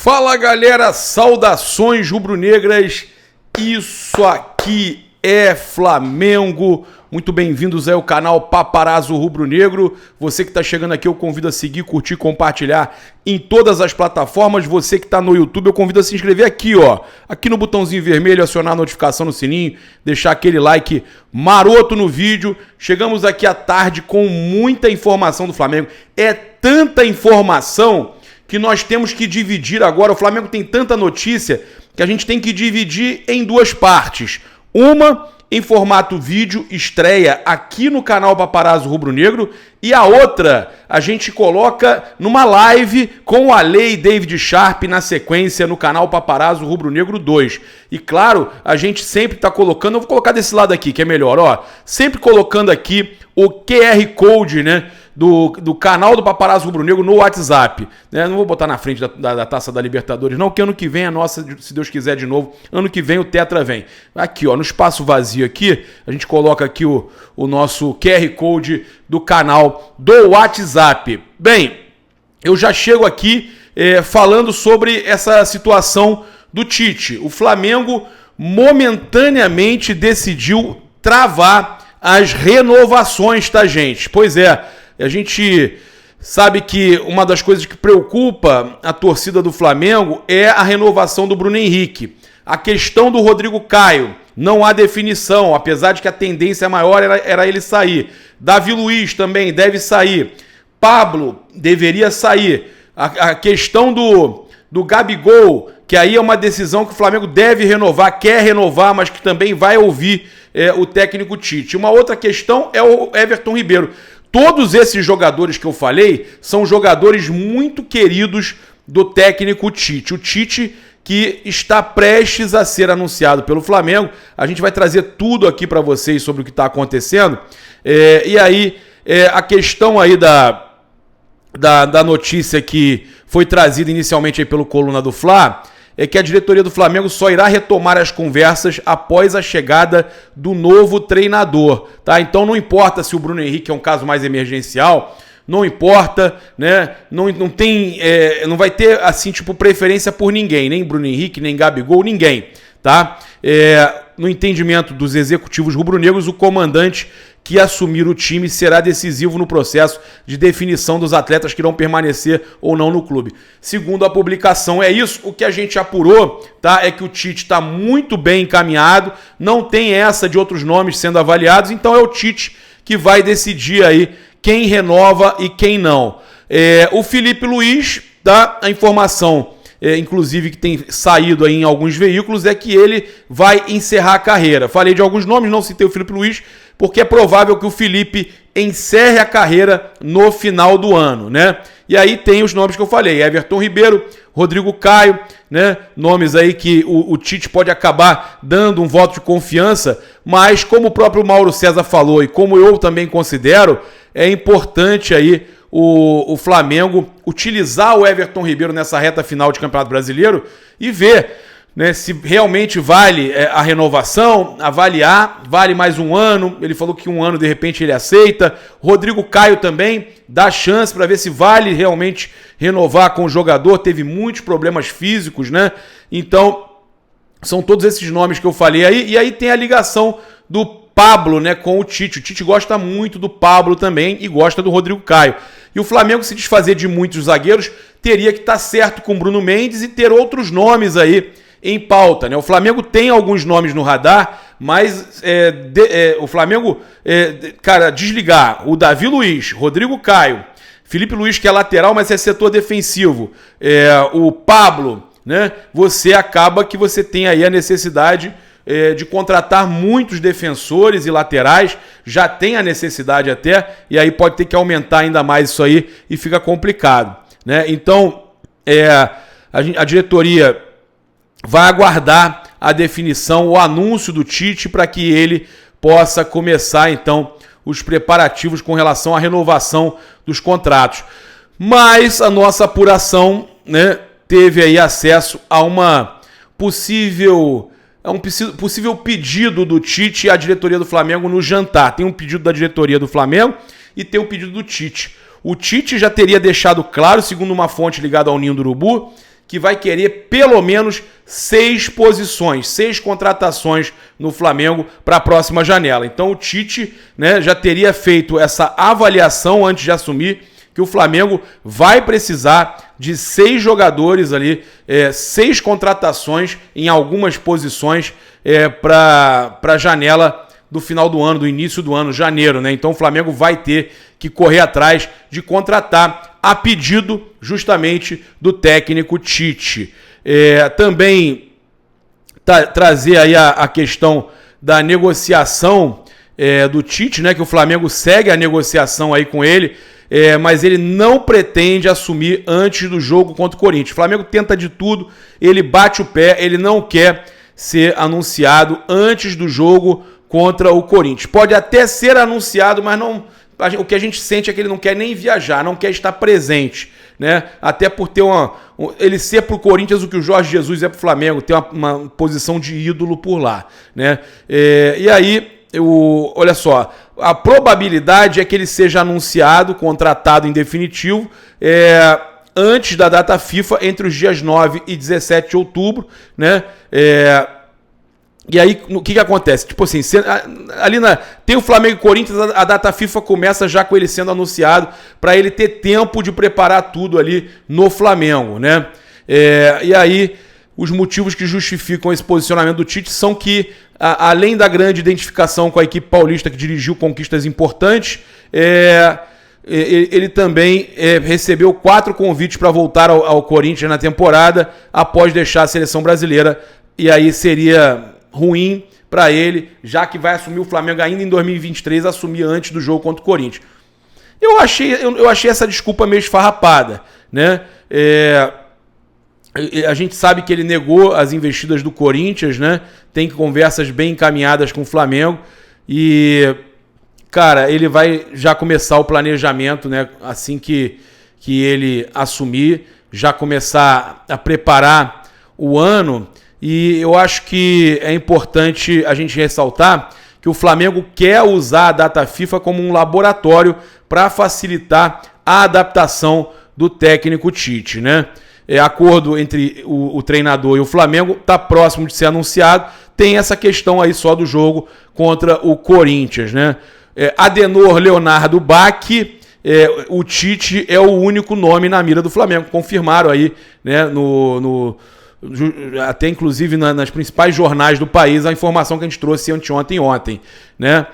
Fala galera, saudações rubro-negras, isso aqui é Flamengo, muito bem-vindos ao canal Paparazzo Rubro-Negro. Você que está chegando aqui eu convido a seguir, curtir, compartilhar em todas as plataformas. Você que está no YouTube eu convido a se inscrever aqui, ó, aqui no botãozinho vermelho, acionar a notificação no sininho, deixar aquele like maroto no vídeo. Chegamos aqui à tarde com muita informação do Flamengo, é tanta informação que nós temos que dividir agora. O Flamengo tem tanta notícia que a gente tem que dividir em duas partes. Uma em formato vídeo, estreia aqui no canal Paparazzo Rubro-Negro, e a outra a gente coloca numa live com o Ale e David Sharp na sequência no canal Paparazzo Rubro-Negro 2. E claro, a gente sempre está colocando, eu vou colocar desse lado aqui que é melhor, ó, sempre colocando aqui o QR Code, né, do canal do Paparazzo Rubro-Negro no WhatsApp. Né? Não vou botar na frente da Taça da Libertadores, não, que ano que vem a nossa, se Deus quiser de novo, ano que vem o Tetra vem. Aqui, ó, no espaço vazio aqui, a gente coloca aqui o nosso QR Code do canal do WhatsApp. Bem, eu já chego aqui falando sobre essa situação do Tite. O Flamengo momentaneamente decidiu travar as renovações, tá, gente? Pois é, a gente sabe que uma das coisas que preocupa a torcida do Flamengo é a renovação do Bruno Henrique. A questão do Rodrigo Caio, não há definição, apesar de que a tendência maior era ele sair. Davi Luiz também deve sair. Pablo deveria sair. A questão do Gabigol, que aí é uma decisão que o Flamengo deve renovar, quer renovar, mas que também vai ouvir o técnico Tite. Uma outra questão é o Everton Ribeiro. Todos esses jogadores que eu falei são jogadores muito queridos do técnico Tite. O Tite que está prestes a ser anunciado pelo Flamengo. A gente vai trazer tudo aqui para vocês sobre o que está acontecendo. E aí, a questão aí da notícia que foi trazida inicialmente aí pelo Coluna do Fla é que a diretoria do Flamengo só irá retomar as conversas após a chegada do novo treinador, tá? Então não importa se o Bruno Henrique é um caso mais emergencial, não importa, né? Não tem, não vai ter assim tipo preferência por ninguém, nem Bruno Henrique, nem Gabigol, ninguém, tá? No entendimento dos executivos rubro-negros, o comandante que assumir o time será decisivo no processo de definição dos atletas que irão permanecer ou não no clube. Segundo a publicação, é isso. O que a gente apurou, tá, é que o Tite está muito bem encaminhado, não tem essa de outros nomes sendo avaliados, então é o Tite que vai decidir aí quem renova e quem não. O Felipe Luiz, tá, a informação inclusive que tem saído aí em alguns veículos, é que ele vai encerrar a carreira. Falei de alguns nomes, não citei o Felipe Luiz, porque é provável que o Felipe encerre a carreira no final do ano, né? E aí tem os nomes que eu falei, Everton Ribeiro, Rodrigo Caio, né? Nomes aí que o Tite pode acabar dando um voto de confiança, mas como o próprio Mauro César falou e como eu também considero, é importante aí o Flamengo utilizar o Everton Ribeiro nessa reta final de Campeonato Brasileiro e ver, né, se realmente vale a renovação, avaliar, vale mais um ano. Ele falou que um ano de repente ele aceita. Rodrigo Caio também dá chance para ver se vale realmente renovar com o jogador. Teve muitos problemas físicos, né? Então, são todos esses nomes que eu falei aí. E aí tem a ligação do Pablo, né, com o Tite. O Tite gosta muito do Pablo também e gosta do Rodrigo Caio. E o Flamengo, se desfazer de muitos zagueiros, teria que estar certo com o Bruno Mendes e ter outros nomes aí em pauta, né? O Flamengo tem alguns nomes no radar, mas o Flamengo, cara, desligar o Davi Luiz, Rodrigo Caio, Felipe Luiz, que é lateral, mas é setor defensivo, o Pablo, né? Você acaba que você tem aí a necessidade de contratar muitos defensores e laterais, já tem a necessidade até, e aí pode ter que aumentar ainda mais isso aí e fica complicado, né? Então, a diretoria vai aguardar a definição, o anúncio do Tite para que ele possa começar, então, os preparativos com relação à renovação dos contratos. Mas a nossa apuração, né, teve aí acesso a uma possível pedido do Tite à diretoria do Flamengo no jantar. Tem um pedido da diretoria do Flamengo e tem um pedido do Tite. O Tite já teria deixado claro, segundo uma fonte ligada ao Ninho do Urubu, que vai querer pelo menos 6 posições, 6 contratações no Flamengo para a próxima janela. Então o Tite, né, já teria feito essa avaliação antes de assumir que o Flamengo vai precisar de 6 jogadores ali, 6 contratações em algumas posições para a janela do final do ano, do início do ano, janeiro, né? Então o Flamengo vai ter que correr atrás de contratar a pedido justamente do técnico Tite. Também trazer aí a questão da negociação do Tite, né? Que o Flamengo segue a negociação aí com ele, mas ele não pretende assumir antes do jogo contra o Corinthians. O Flamengo tenta de tudo, ele bate o pé, ele não quer ser anunciado antes do jogo contra o Corinthians. Pode até ser anunciado, mas não. O que a gente sente é que ele não quer nem viajar, não quer estar presente, né? Até por ter ele ser pro Corinthians o que o Jorge Jesus é pro Flamengo, ter uma posição de ídolo por lá, né? E aí, olha só, a probabilidade é que ele seja anunciado, contratado em definitivo, antes da data FIFA, entre os dias 9 e 17 de outubro, né? E aí, o que acontece? Tipo assim, tem o Flamengo e Corinthians, a data FIFA começa já com ele sendo anunciado, para ele ter tempo de preparar tudo ali no Flamengo, né? E aí, os motivos que justificam esse posicionamento do Tite são que, além da grande identificação com a equipe paulista que dirigiu conquistas importantes, ele também recebeu 4 convites para voltar ao Corinthians na temporada, após deixar a seleção brasileira, e aí seria ruim para ele, já que vai assumir o Flamengo ainda em 2023, assumir antes do jogo contra o Corinthians. Eu achei essa desculpa meio esfarrapada, né? A gente sabe que ele negou as investidas do Corinthians, né? Tem conversas bem encaminhadas com o Flamengo e, cara, ele vai já começar o planejamento, né? Assim que ele assumir, já começar a preparar o ano. E eu acho que é importante a gente ressaltar que o Flamengo quer usar a data FIFA como um laboratório para facilitar a adaptação do técnico Tite, né? Acordo entre o treinador e o Flamengo está próximo de ser anunciado. Tem essa questão aí só do jogo contra o Corinthians, né? Adenor Leonardo Bach, o Tite é o único nome na mira do Flamengo. Confirmaram aí, né, até inclusive nas principais jornais do país, a informação que a gente trouxe ontem, né?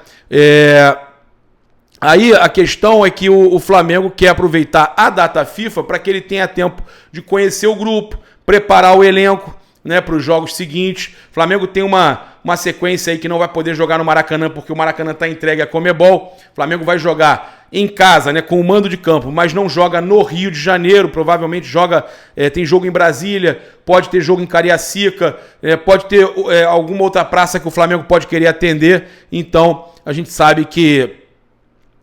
Aí a questão é que o Flamengo quer aproveitar a data FIFA para que ele tenha tempo de conhecer o grupo, preparar o elenco, né, para os jogos seguintes. O Flamengo tem uma sequência aí que não vai poder jogar no Maracanã, porque o Maracanã está entregue à Conmebol. O Flamengo vai jogar em casa, né, com o mando de campo, mas não joga no Rio de Janeiro, provavelmente joga, tem jogo em Brasília, pode ter jogo em Cariacica, pode ter alguma outra praça que o Flamengo pode querer atender. Então a gente sabe que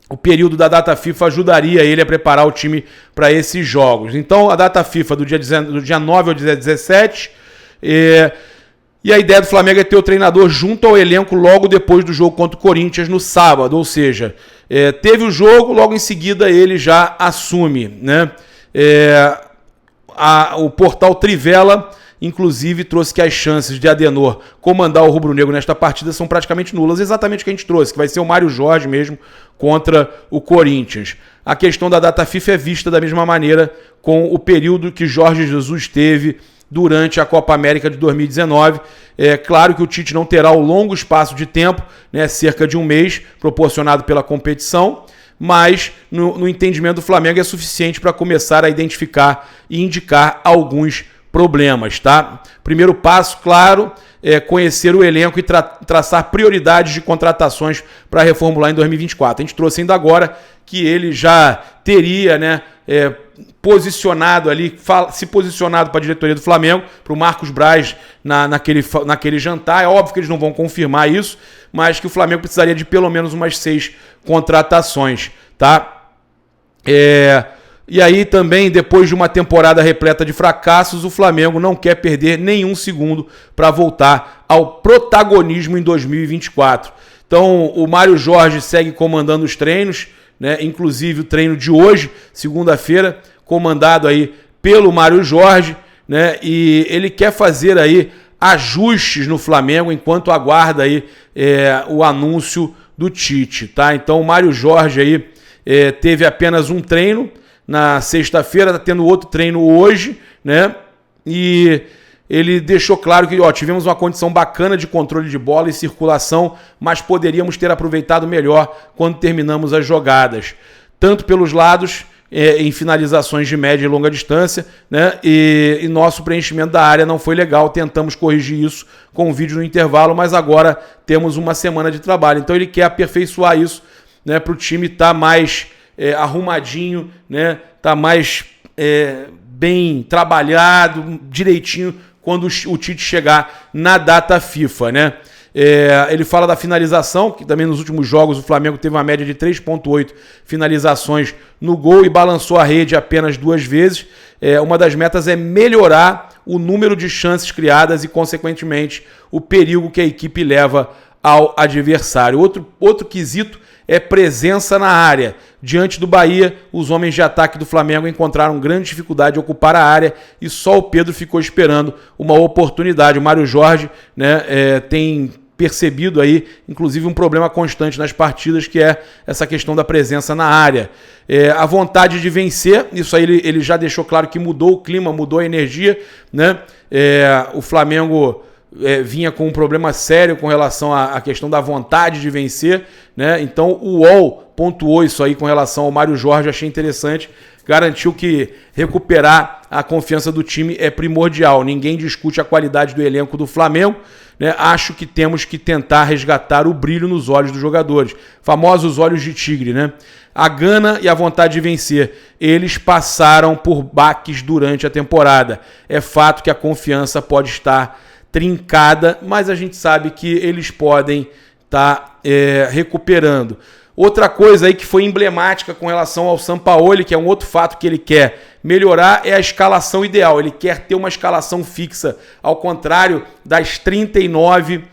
o período da data FIFA ajudaria ele a preparar o time para esses jogos. Então a data FIFA do dia 9 ao dia 17, e a ideia do Flamengo é ter o treinador junto ao elenco logo depois do jogo contra o Corinthians no sábado, ou seja, teve o jogo, logo em seguida ele já assume, né? O portal Trivela, inclusive, trouxe que as chances de Adenor comandar o rubro-negro nesta partida são praticamente nulas, exatamente o que a gente trouxe, que vai ser o Mário Jorge mesmo contra o Corinthians. A questão da data FIFA é vista da mesma maneira com o período que Jorge Jesus teve durante a Copa América de 2019. Claro que o Tite não terá o longo espaço de tempo, né, cerca de um mês, proporcionado pela competição, mas no entendimento do Flamengo é suficiente para começar a identificar e indicar alguns problemas, tá? Primeiro passo, claro, é conhecer o elenco e traçar prioridades de contratações para reformular em 2024. A gente trouxe ainda agora que ele já teria, né, posicionado ali, se posicionado para a diretoria do Flamengo, para o Marcos Braz naquele jantar. É óbvio que eles não vão confirmar isso, mas que o Flamengo precisaria de pelo menos umas 6 contratações, tá? E aí também, depois de uma temporada repleta de fracassos, o Flamengo não quer perder nenhum segundo para voltar ao protagonismo em 2024. Então o Mário Jorge segue comandando os treinos, né? Inclusive o treino de hoje, segunda-feira, comandado aí pelo Mário Jorge, né? E ele quer fazer aí ajustes no Flamengo enquanto aguarda aí o anúncio do Tite, tá? Então o Mário Jorge aí teve apenas um treino na sexta-feira, tá tendo outro treino hoje, né? E ele deixou claro que tivemos uma condição bacana de controle de bola e circulação, mas poderíamos ter aproveitado melhor quando terminamos as jogadas, tanto pelos lados, em finalizações de média e longa distância, né? E nosso preenchimento da área não foi legal, tentamos corrigir isso com um vídeo no intervalo, mas agora temos uma semana de trabalho. Então ele quer aperfeiçoar isso, né, para o time estar mais arrumadinho, né, tá mais bem trabalhado, direitinho, quando o Tite chegar na data FIFA, né? Ele fala da finalização, que também nos últimos jogos o Flamengo teve uma média de 3,8 finalizações no gol e balançou a rede apenas 2 vezes. Uma das metas é melhorar o número de chances criadas e, consequentemente, o perigo que a equipe leva ao adversário. Outro quesito é presença na área. Diante do Bahia, os homens de ataque do Flamengo encontraram grande dificuldade de ocupar a área e só o Pedro ficou esperando uma oportunidade. O Mário Jorge, né, tem percebido aí, inclusive, um problema constante nas partidas, que é essa questão da presença na área. A vontade de vencer, isso aí ele já deixou claro que mudou o clima, mudou a energia, né? O Flamengo vinha com um problema sério com relação à questão da vontade de vencer, né? Então o UOL pontuou isso aí com relação ao Mário Jorge, achei interessante, garantiu que recuperar a confiança do time é primordial, ninguém discute a qualidade do elenco do Flamengo, né? Acho que temos que tentar resgatar o brilho nos olhos dos jogadores, famosos olhos de tigre, né? A gana e a vontade de vencer, eles passaram por baques durante a temporada, é fato que a confiança pode estar trincada, mas a gente sabe que eles podem estar recuperando. Outra coisa aí que foi emblemática com relação ao Sampaoli, que é um outro fato que ele quer melhorar, é a escalação ideal. Ele quer ter uma escalação fixa, ao contrário das 39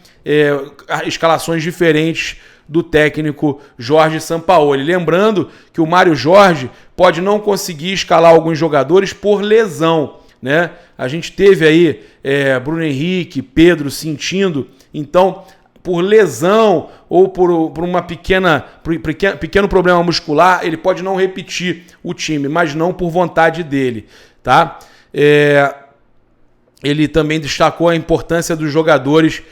escalações diferentes do técnico Jorge Sampaoli. Lembrando que o Mário Jorge pode não conseguir escalar alguns jogadores por lesão, né? A gente teve aí Bruno Henrique, Pedro sentindo, então por lesão ou por uma pequeno problema muscular, ele pode não repetir o time, mas não por vontade dele, tá? Ele também destacou a importância dos jogadores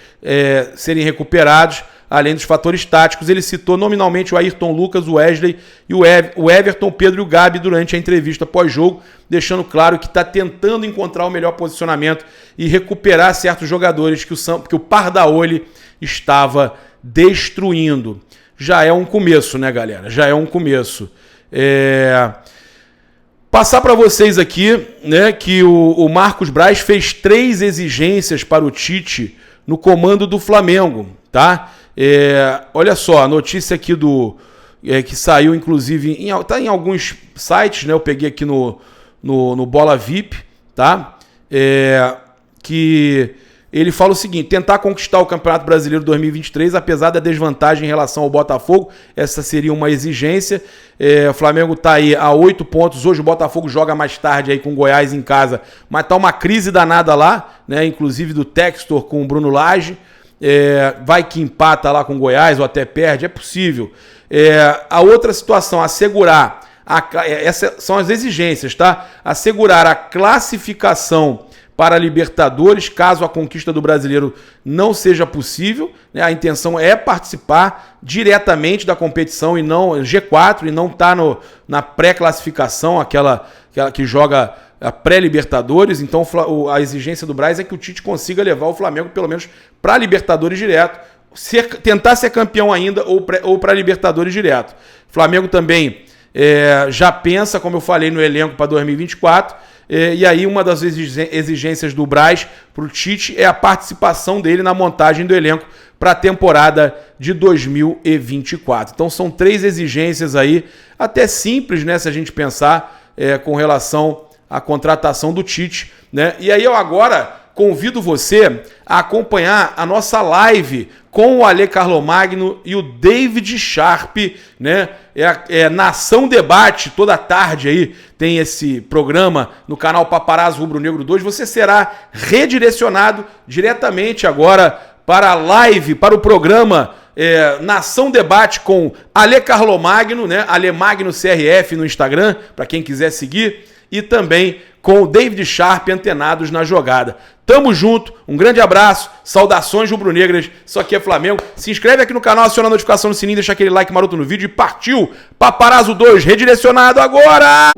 serem recuperados, além dos fatores táticos. Ele citou nominalmente o Ayrton Lucas, o Wesley e o Everton, o Pedro e o Gabi durante a entrevista pós-jogo, deixando claro que está tentando encontrar o melhor posicionamento e recuperar certos jogadores que o Pardaoli estava destruindo. Já é um começo, né, galera? Já é um começo. Passar para vocês aqui, né, que o Marcos Braz fez 3 exigências para o Tite no comando do Flamengo, tá? Olha só, a notícia aqui que saiu, inclusive, tá em alguns sites, né? Eu peguei aqui no Bola VIP, tá? Que ele fala o seguinte: tentar conquistar o Campeonato Brasileiro 2023, apesar da desvantagem em relação ao Botafogo, essa seria uma exigência. O Flamengo tá aí a 8 pontos, hoje o Botafogo joga mais tarde aí com o Goiás em casa, mas tá uma crise danada lá, né? Inclusive do Textor com o Bruno Lage. Vai que empata lá com o Goiás ou até perde, é possível. A outra situação, assegurar, essas são as exigências, tá? Assegurar a classificação para a Libertadores, caso a conquista do Brasileiro não seja possível, né? A intenção é participar diretamente da competição e não G4 e não estar na pré-classificação, aquela que joga a pré-Libertadores. Então a exigência do Braz é que o Tite consiga levar o Flamengo pelo menos para a Libertadores direto, tentar ser campeão ainda ou para a Libertadores direto. O Flamengo também já pensa, como eu falei, no elenco para 2024, e aí uma das exigências do Braz para o Tite é a participação dele na montagem do elenco para a temporada de 2024. Então são 3 exigências aí, até simples, né, se a gente pensar com relação à contratação do Tite, né? E aí eu agora convido você a acompanhar a nossa live com o Ale Carlomagno e o David Sharp, né? Nação Debate, toda tarde aí tem esse programa no canal Paparazzo Rubro Negro 2. Você será redirecionado diretamente agora para a live, para o programa Nação Debate com Ale Carlomagno, né? Ale Magno CRF no Instagram, para quem quiser seguir, e também com o David Sharp, antenados na jogada. Tamo junto, um grande abraço, saudações rubro-negras, isso aqui é Flamengo. Se inscreve aqui no canal, aciona a notificação no sininho, deixa aquele like maroto no vídeo e partiu! Paparazzo 2, redirecionado agora!